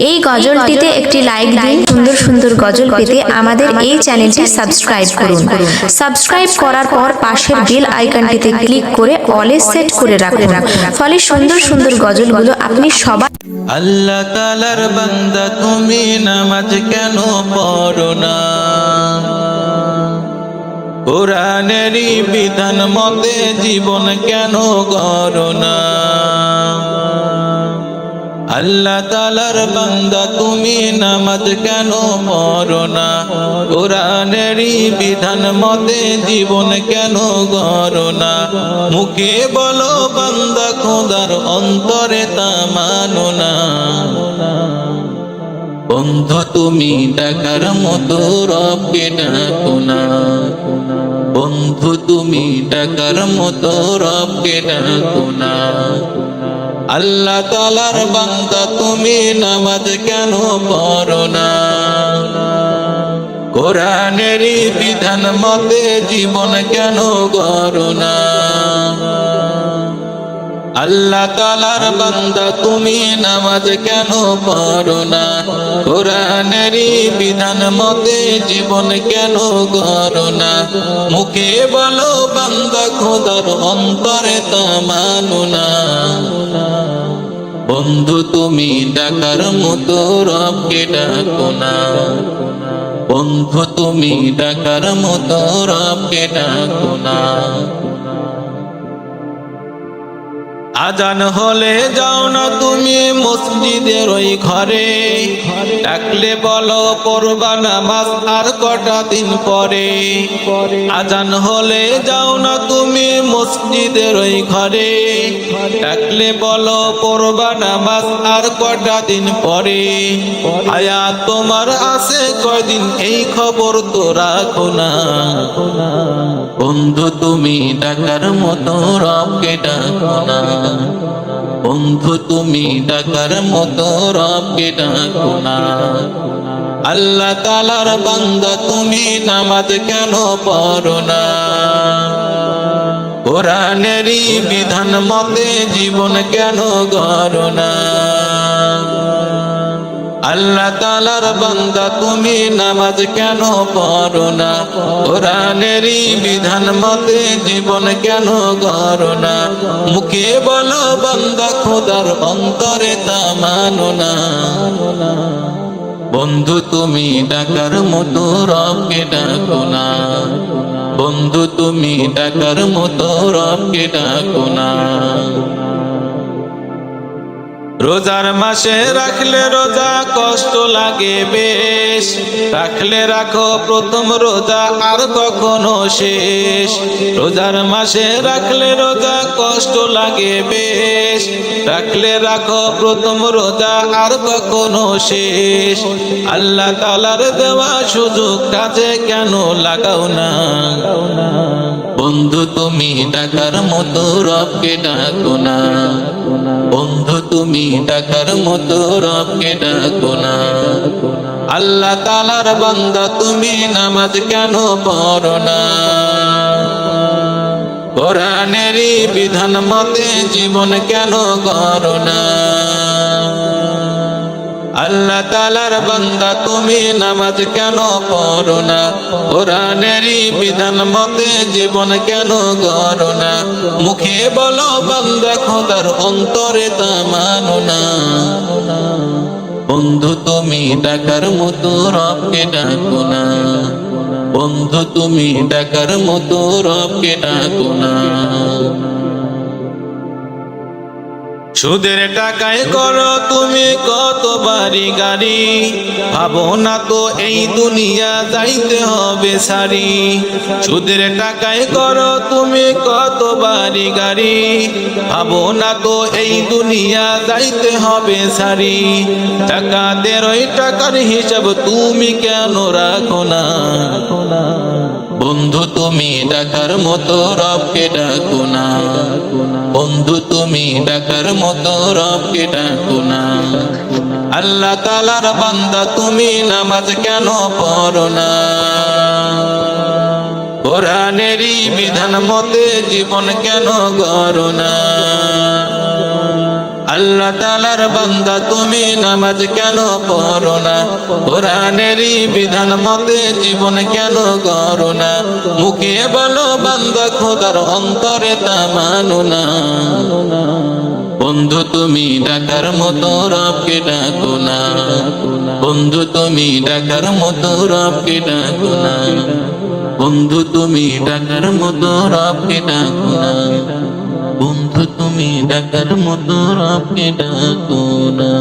এই গজলটিতে একটি লাইক দিন। সুন্দর সুন্দর গজল পেতে আমাদের এই চ্যানেলটি সাবস্ক্রাইব করুন। সাবস্ক্রাইব করার পর পাশের বেল আইকনটিতে ক্লিক করে অলে সেট করে রাখুন, ফলে সুন্দর সুন্দর গজলগুলো আপনি সবার। আল্লাহ তাআলার বান্দা তুমি নামাজ কেন পড়ো না? কোরআনেরই বিধান মতে জীবন কেন গড়ো না? আল্লাহ তাআলার বান্দা তুমি নামাজ কেন পড়ো না? কোরআনেরই বিধান মতে জীবন কেন গড়ো না? মুখে বলো বান্দা খোদার, অন্তরে তা মানো না। বন্ধু তুমি ডাকার মতো রবকে ডাকো না। বন্ধু তুমি ডাকার মতো রবকে ডাকো না। আল্লাহ তাআলার বান্দা তুমি নামাজ কেন পড়ো না? কোরআনেরই বিধান মতে জীবন কেন গড়ো না? আল্লাহ তাআলার বান্দা তুমি নামাজ কেন পড়ো না? কোরআনেরই বিধান মতে জীবন কেন গড়ো না? মুখে বলো বান্দা খোদার, অন্তরে তা মানো না। বন্ধু তুমি ডাকার মতো রবকে ডাকো না। বন্ধু তুমি ডাকার মতো রবকে ডাকো না। আজান হলে যাও না তুমি মসজিদের ওই ঘরে, ডাকলে বলো পড়বা নামাজ আর কটা দিন পরে। আজান হলে যাও না তুমি মসজিদের ওই ঘরে, ডাকলে বলো পড়বা নামাজ আর কটা দিন পরে। হায়াত তোমার আছে কয়দিন এই খবর তো রাখো না। বন্ধু তুমি ডাকার মতো রবকে ডাকো না। বন্ধু তুমি ডাকার মতো রবকে ডাকো না। আল্লাহ তাআলার বান্দা তুমি নামাজ কেন পড়ো না? কোরআনেরই বিধান মতে জীবন কেন গড়ো না? আল্লাহ তাআলার বান্দা তুমি নামাজ কেন পড়ো না? কোরআনেরই বিধান মতে জীবন কেন গড়ো না? মুখে বলো বান্দা খোদার, অন্তরে তা মানো না। বন্ধু তুমি ডাকার মতো রবকে ডাকো না। বন্ধু তুমি ডাকার মতো রবকে ডাকো না। রোজার মাসে রাখলে রোজা কষ্ট লাগে বেশ, রাখলে রাখো প্রথম রোজা আর কখনো শেষ। রোজার মাসে রাখলে রোজা কষ্ট লাগে বেশ, রাখলে রাখো প্রথম রোজা আর কখনো শেষ। আল্লাহ তাআলার দেওয়া সুযোগ কাজে কেন লাগাও না? বন্ধু তুমি ডাকার মতো রবকে ডাকো না। বন্ধু তুমি ডাকার মতো রবকে ডাকো না। আল্লাহ তাআলার বান্দা তুমি নামাজ কেন পড়ো না? কোরআনেরই বিধান মতে জীবন কেন গড়ো না? আল্লাহ তাআলার বান্দা তুমি নামাজ কেন পড়ো না? কোরআনেরই বিধান মতে জীবন কেন গড়ো না? মুখে বলো বান্দা খোদার, অন্তরে তা মানো না। বন্ধু তুমি ডাকার মতো রবকে ডাকো না। বন্ধু তুমি ডাকার মতো রবকে ডাকো না। সুদের টাকায় করো তুমি কত বাড়ি গাড়ি, ভাবো না তো এই দুনিয়া যাইতে হবে সারি। সুদের টাকায় করো তুমি কত বাড়ি গাড়ি, ভাবো না তো এই দুনিয়া যাইতে হবে সারি। টাকাদের ওই টাকার হিসাব তুমি কেন রাখো না? বন্ধু তুমি ডাকার মতো রবকে ডাকো না। বন্ধু তুমি ডাকার মতো রবকে ডাকো না। আল্লাহ তাআলার বান্দা তুমি নামাজ কেন পড়ো না? কোরআনেরই বিধান মতে জীবন কেন গড়ো না? আল্লাহ তাআলার বান্দা তুমি নামাজ কেন পড়ো না? কোরআনেরই বিধান মতে জীবন কেন গড়ো না? মুখে বলো বান্দা খোদার অন্তরে তা মানো না। বন্ধু তুমি ডাকার মতো রবকে ডাকো না, বন্ধু তুমি ডাকার মতো রবকে ডাকো না, বন্ধু তুমি ডাকার মতো রবকে ডাকো না, বন্ধু তুমি ডাকার মতো রবকে ডাকো না।